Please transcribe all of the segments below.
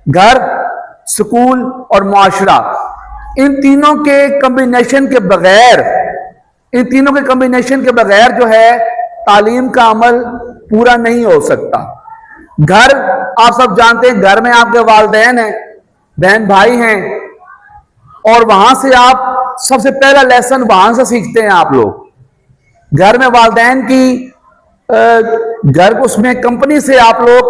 گھر، سکول اور معاشرہ، ان تینوں کے کمبینیشن کے بغیر جو ہے تعلیم کا عمل پورا نہیں ہو سکتا۔ گھر، آپ سب جانتے ہیں، گھر میں آپ کے والدین ہیں، بہن بھائی ہیں، اور وہاں سے آپ سب سے پہلا لیسن وہاں سے سیکھتے ہیں آپ لوگ۔ گھر میں والدین کی اس میں کمپنی سے آپ لوگ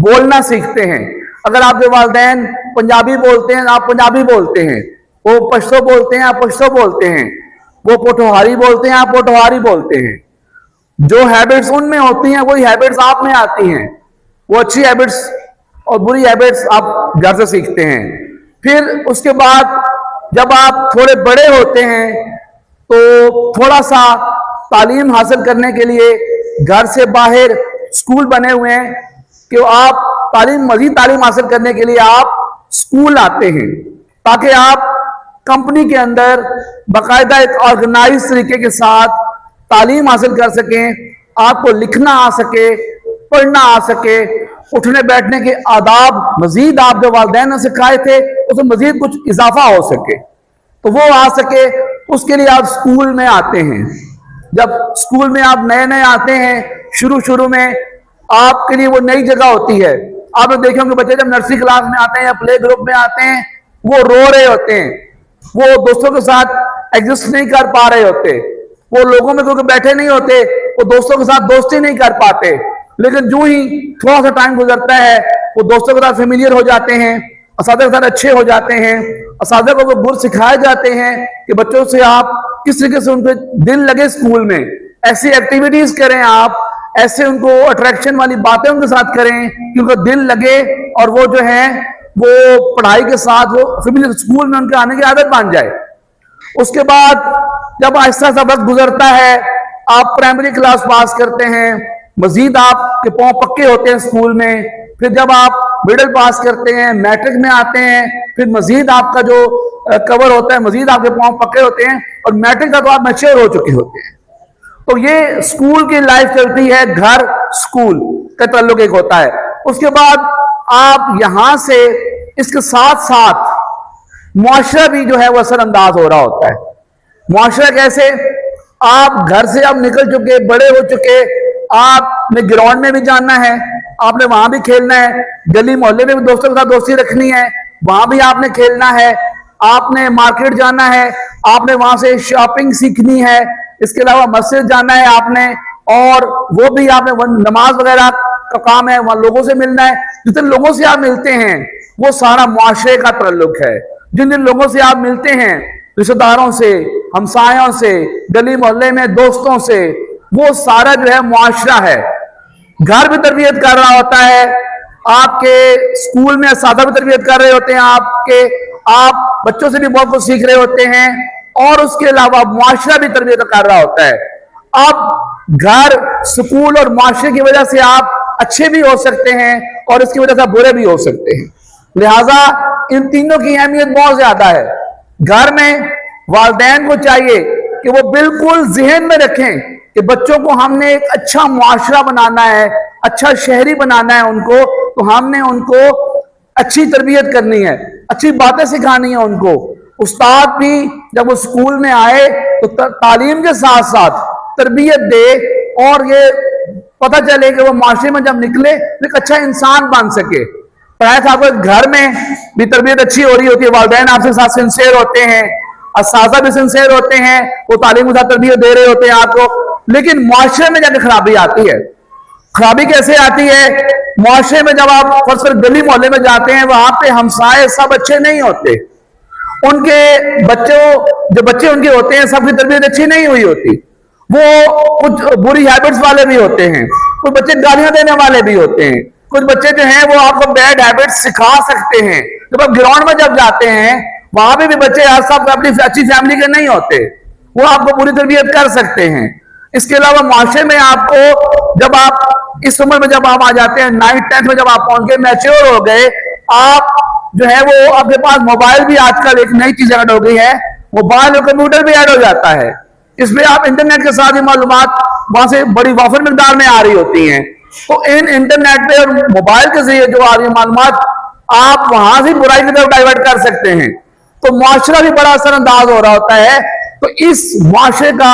بولنا سیکھتے ہیں۔ اگر آپ کے والدین پنجابی بولتے ہیں آپ پنجابی بولتے ہیں، وہ پشتو بولتے ہیں آپ پشتو بولتے ہیں، وہ پوٹھوہاری بولتے ہیں آپ پوٹھوہاری بولتے ہیں۔ جو ہیبٹس ان میں ہوتی ہیں وہی ہیبٹس آپ میں آتی ہیں۔ وہ اچھی ہیبٹس اور بری ہیبٹس آپ گھر سے سیکھتے ہیں۔ پھر اس کے بعد جب آپ تھوڑے بڑے ہوتے ہیں تو تھوڑا سا تعلیم حاصل کرنے کے لیے گھر سے باہر اسکول بنے ہوئے ہیں کہ آپ مزید تعلیم حاصل کرنے کے لیے آپ اسکول آتے ہیں، تاکہ آپ کمپنی کے اندر باقاعدہ ایک آرگنائز طریقے کے ساتھ تعلیم حاصل کر سکیں، آپ کو لکھنا آ سکے، پڑھنا آ سکے، اٹھنے بیٹھنے کے آداب مزید آپ جو والدین نے سکھائے تھے اس میں مزید کچھ اضافہ ہو سکے تو وہ آ سکے۔ اس کے لیے آپ اسکول میں آتے ہیں۔ جب اسکول میں آپ نئے نئے آتے ہیں، شروع میں آپ کے لیے وہ نئی جگہ ہوتی ہے۔ آپ نے دیکھیں کہ بچے جب نرسری کلاس میں آتے ہیں یا پلے گروپ میں آتے ہیں وہ رو رہے ہوتے ہیں، وہ دوستوں کے ساتھ ایگزسٹ نہیں کر پا رہے ہوتے، وہ لوگوں میں کیونکہ بیٹھے نہیں ہوتے، وہ دوستوں کے ساتھ دوستی نہیں کر پاتے۔ لیکن جو ہی تھوڑا سا ٹائم گزرتا ہے وہ دوستوں کے ساتھ فیملیئر ہو جاتے ہیں، اساتذہ کے ساتھ اچھے ہو جاتے ہیں، اساتذہ کو وہ گر سکھائے جاتے ہیں کہ بچوں سے آپ کس طریقے سے ان کے دل لگے اسکول میں، ایسی ایکٹیویٹیز کریں، آپ ایسے ان کو اٹریکشن والی باتیں ان کے ساتھ کریں کہ ان کا دل لگے اور وہ جو ہے وہ پڑھائی کے ساتھ وہ فیملیئر اسکول میں ان کے آنے کی عادت بن جائے۔ اس کے بعد جب آہستہ سا وقت گزرتا ہے، آپ پرائمری کلاس پاس کرتے ہیں، مزید آپ کے پاؤں پکے ہوتے ہیں اسکول میں، پھر جب آپ مڈل پاس کرتے ہیں، میٹرک میں آتے ہیں، پھر مزید آپ کا جو کور ہوتا ہے مزید آپ کے پاؤں پکے ہوتے ہیں، اور میٹرک کا تو آپ میچور ہو چکے ہوتے ہیں۔ تو یہ اسکول کی لائف چلتی ہے، گھر اسکول کا تعلق ایک ہوتا ہے۔ اس کے بعد آپ یہاں سے اس کے ساتھ ساتھ معاشرہ بھی جو ہے وہ اثر انداز ہو رہا ہوتا ہے۔ معاشرہ کیسے؟ آپ گھر سے اب نکل چکے، بڑے ہو چکے، آپ نے گراؤنڈ میں بھی جانا ہے، آپ نے وہاں بھی کھیلنا ہے، گلی محلے میں بھی دوستوں کے ساتھ دوستی رکھنی ہے، وہاں بھی آپ نے کھیلنا ہے، آپ نے مارکیٹ جانا ہے، آپ نے وہاں سے شاپنگ سیکھنی ہے، اس کے علاوہ مسجد جانا ہے آپ نے، اور وہ بھی آپ نے نماز وغیرہ کا کام ہے، وہاں لوگوں سے ملنا ہے۔ جتنے لوگوں سے آپ ملتے ہیں وہ سارا معاشرے کا تعلق ہے۔ جن جن لوگوں سے آپ ملتے ہیں، رشتہ داروں سے، ہمسایوں سے، گلی محلے میں دوستوں سے، وہ سارا جو ہے معاشرہ ہے۔ گھر بھی تربیت کر رہا ہوتا ہے، آپ کے اسکول میں اساتذہ بھی تربیت کر رہے ہوتے ہیں، آپ بچوں سے بھی بہت کچھ سیکھ رہے ہوتے ہیں، اور اس کے علاوہ معاشرہ بھی تربیت کر رہا ہوتا ہے۔ اب گھر، سکول اور معاشرے کی وجہ سے آپ اچھے بھی ہو سکتے ہیں اور اس کی وجہ سے برے بھی ہو سکتے ہیں۔ لہٰذا ان تینوں کی اہمیت بہت زیادہ ہے۔ گھر میں والدین کو چاہیے کہ وہ بالکل ذہن میں رکھیں کہ بچوں کو ہم نے ایک اچھا معاشرہ بنانا ہے، اچھا شہری بنانا ہے ان کو، تو ہم نے ان کو اچھی تربیت کرنی ہے، اچھی باتیں سکھانی ہیں ان کو۔ استاد بھی جب وہ اسکول میں آئے تو تعلیم کے ساتھ ساتھ تربیت دے، اور یہ پتہ چلے کہ وہ معاشرے میں جب نکلے ایک اچھا انسان بن سکے۔ پڑھائی صاحب گھر میں بھی تربیت اچھی ہو رہی ہوتی ہے، والدین آپ سے ساتھ سنسیئر ہوتے ہیں، اساتذہ بھی سنسیئر ہوتے ہیں، وہ تعلیم کے ساتھ تربیت دے رہے ہوتے ہیں آپ کو، لیکن معاشرے میں جا کے خرابی آتی ہے۔ خرابی کیسے آتی ہے؟ معاشرے میں جب آپ فرض کر گلی محلے میں جاتے ہیں، وہاں پہ ہمسائے سب اچھے نہیں ہوتے، ان کے جو بچے ان کے ہوتے ہیں سب کی تربیت اچھی نہیں ہوئی ہوتی، وہ کچھ بری ہیبٹس والے بھی ہوتے ہیں، کچھ بچے گالیاں دینے والے بھی ہوتے ہیں، کچھ بچے جو ہیں وہ آپ کو بیڈ ہیبٹس سکھا سکتے ہیں۔ جب آپ گراؤنڈ میں جب جاتے ہیں وہاں پہ بھی بچے صاحب اپنی اچھی فیملی کے نہیں ہوتے، وہ آپ کو پوری تربیت کر سکتے ہیں۔ اس کے علاوہ معاشرے میں آپ کو جب آپ اس عمر میں جب آپ آ جاتے ہیں، 9th 10th میں جب آپ پہنچ گئے، میچور ہو گئے، آپ جو ہے وہ آپ کے پاس موبائل بھی آج کل ایک نئی چیز ایڈ ہو گئی ہے، موبائل اور کمپیوٹر بھی ایڈ ہو جاتا ہے، اس میں آپ انٹرنیٹ کے ساتھ ہی معلومات وہاں سے بڑی وافر مقدار میں آ رہی ہوتی ہیں، تو ان انٹرنیٹ پہ اور موبائل کے ذریعے جو آ رہی معلومات آپ وہاں سے برائی کی طرف ڈائیورٹ کر سکتے ہیں. تو معاشرہ بھی بڑا اثر انداز ہو رہا ہوتا ہے. تو اس معاشرے کا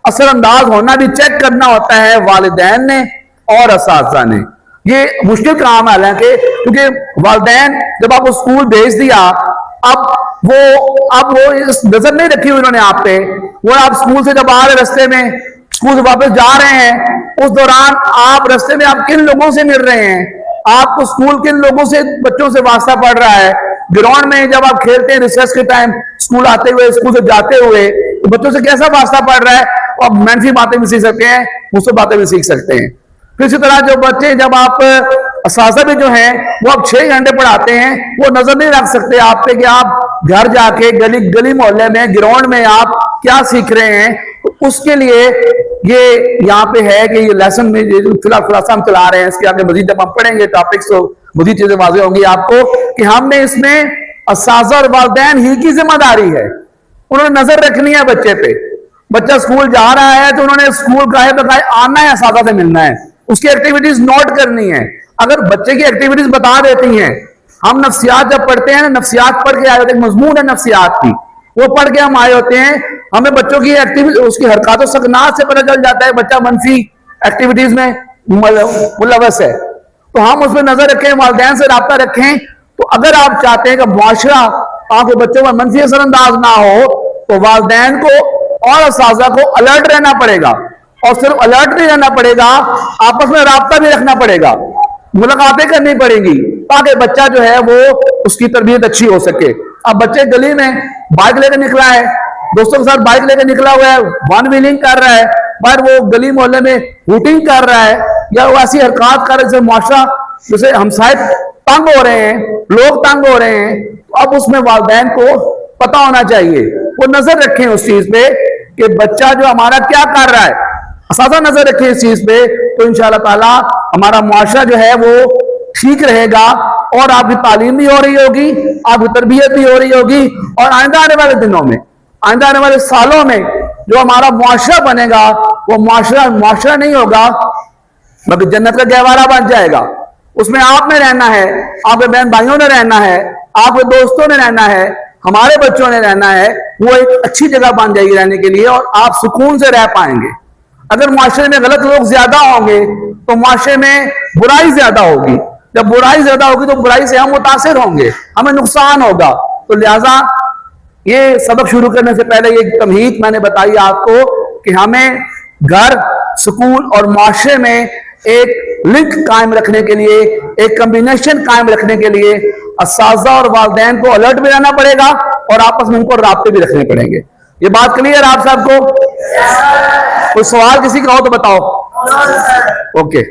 اثر انداز ہونا بھی چیک کرنا ہوتا ہے والدین نے اور اساتذہ نے. یہ مشکل کام ہے حالانکہ، کیونکہ والدین جب آپ کو اسکول بھیج دیا، اب وہ نظر نہیں رکھی ہوئی انہوں نے آپ پہ. وہ آپ اسکول سے جب آ رہے رستے میں، اسکول سے واپس جا رہے ہیں، اس دوران آپ رستے میں آپ کن لوگوں سے مل رہے ہیں، آپ کو اسکول کن لوگوں سے، بچوں سے واسطہ پڑ رہا ہے. گراؤنڈ میں جب آپ کھیلتے ہیں ریسرچ کے ٹائم، اسکول آتے ہوئے، اسکول سے جاتے ہوئے، تو بچوں سے کیسا واسطہ پڑ رہا ہے. آپ منفی باتیں بھی سیکھ سکتے ہیں، مثبت باتیں بھی سیکھ سکتے ہیں. پھر اسی طرح جو بچے، جب آپ اساتذہ بھی جو ہیں وہ آپ 6 گھنٹے پڑھاتے ہیں، وہ نظر نہیں رکھ سکتے آپ پہ کہ آپ گھر جا کے گلی محلے میں، گراؤنڈ میں آپ کیا سیکھ رہے ہیں. اس کے لیے یہ یہاں پہ ہے کہ یہ لیسن میں فی الحال خلاصہ ہم چلا رہے ہیں. اس کے آگے مزید جب ہم پڑھیں گے ٹاپکس تو مزید چیزیں واضح ہوں گی آپ کو کہ ہم نے اس میں اساتذہ اور والدین ہی کی ذمہ داری ہے. انہوں نے نظر رکھنی ہے بچے پہ. بچہ اسکول جا رہا ہے تو انہوں نے اسکول گاہے بگاہے آنا ہے، اساتذہ سے ملنا ہے، اس کی ایکٹیویٹیز نوٹ کرنی ہے. اگر بچے کی ایکٹیویٹیز بتا دیتی ہیں، ہم نفسیات جب پڑھتے ہیں، نفسیات پڑھ کے آئے ہوتے ہیں، مضمون ہے نفسیات کی، وہ پڑھ کے ہم آئے ہوتے ہیں، ہمیں بچوں کی ایکٹیویٹی، اس کی حرکات و سکنات سے پتہ چل جاتا ہے بچہ منفی ایکٹیویٹیز میں ملوث ہے. تو ہم اس میں نظر رکھیں، والدین سے رابطہ رکھیں. تو اگر آپ چاہتے ہیں کہ معاشرہ آپ کے بچوں پر منفی اثر انداز نہ ہو، تو والدین کو اور اساتذہ کو الرٹ رہنا پڑے گا. اور صرف الرٹ نہیں رہنا پڑے گا، آپس میں رابطہ بھی رکھنا پڑے گا، ملاقاتیں کرنی پڑیں گی تاکہ بچہ جو ہے وہ اس کی تربیت اچھی ہو سکے. اب بچے گلی میں بائک لے کے نکلا ہے، دوستوں کے ساتھ بائک لے کے نکلا ہوا ہے، ون ویلنگ کر رہا ہے، پر وہ گلی محلے میں ہوٹنگ کر رہا ہے یا وہ ایسی حرکات کر رہا ہے جیسے معاشرہ، جیسے ہمسائے تنگ ہو رہے ہیں، لوگ تنگ ہو رہے ہیں. اب اس میں والدین کو پتہ ہونا چاہیے، وہ نظر رکھیں اس چیز پہ کہ بچہ جو ہمارا کیا کر رہا ہے. اساتذہ نظر رکھیں اس چیز پہ، تو انشاءاللہ تعالی ہمارا معاشرہ جو ہے وہ ٹھیک رہے گا، اور آپ کی تعلیم بھی ہو رہی ہوگی، آپ کی تربیت بھی ہو رہی ہوگی، اور آئندہ آنے والے دنوں میں، آئندہ آنے والے سالوں میں جو ہمارا معاشرہ بنے گا، وہ معاشرہ نہیں ہوگا بلکہ جنت کا گہوارہ بن جائے گا. اس میں آپ نے رہنا ہے، آپ کے بہن بھائیوں نے رہنا ہے، آپ کے دوستوں نے رہنا ہے، ہمارے بچوں نے رہنا ہے. وہ ایک اچھی جگہ بن جائے گی رہنے کے لیے، اور آپ سکون سے رہ پائیں گے. اگر معاشرے میں غلط لوگ زیادہ ہوں گے تو معاشرے میں برائی زیادہ ہوگی. جب برائی زیادہ ہوگی تو برائی سے ہم متاثر ہوں گے، ہمیں نقصان ہوگا. تو لہٰذا یہ سبق شروع کرنے سے پہلے یہ تمہید میں نے بتائی آپ کو کہ ہمیں گھر، سکول اور معاشرے میں ایک لنک قائم رکھنے کے لیے، ایک کمبینیشن قائم رکھنے کے لیے اساتذہ اور والدین کو الرٹ بھی رہنا پڑے گا، اور آپس میں ان کو رابطے بھی رکھنے پڑیں گے. یہ بات کلیئر آپ سب کو؟ کوئی سوال کسی کا ہو تو بتاؤ. اوکے.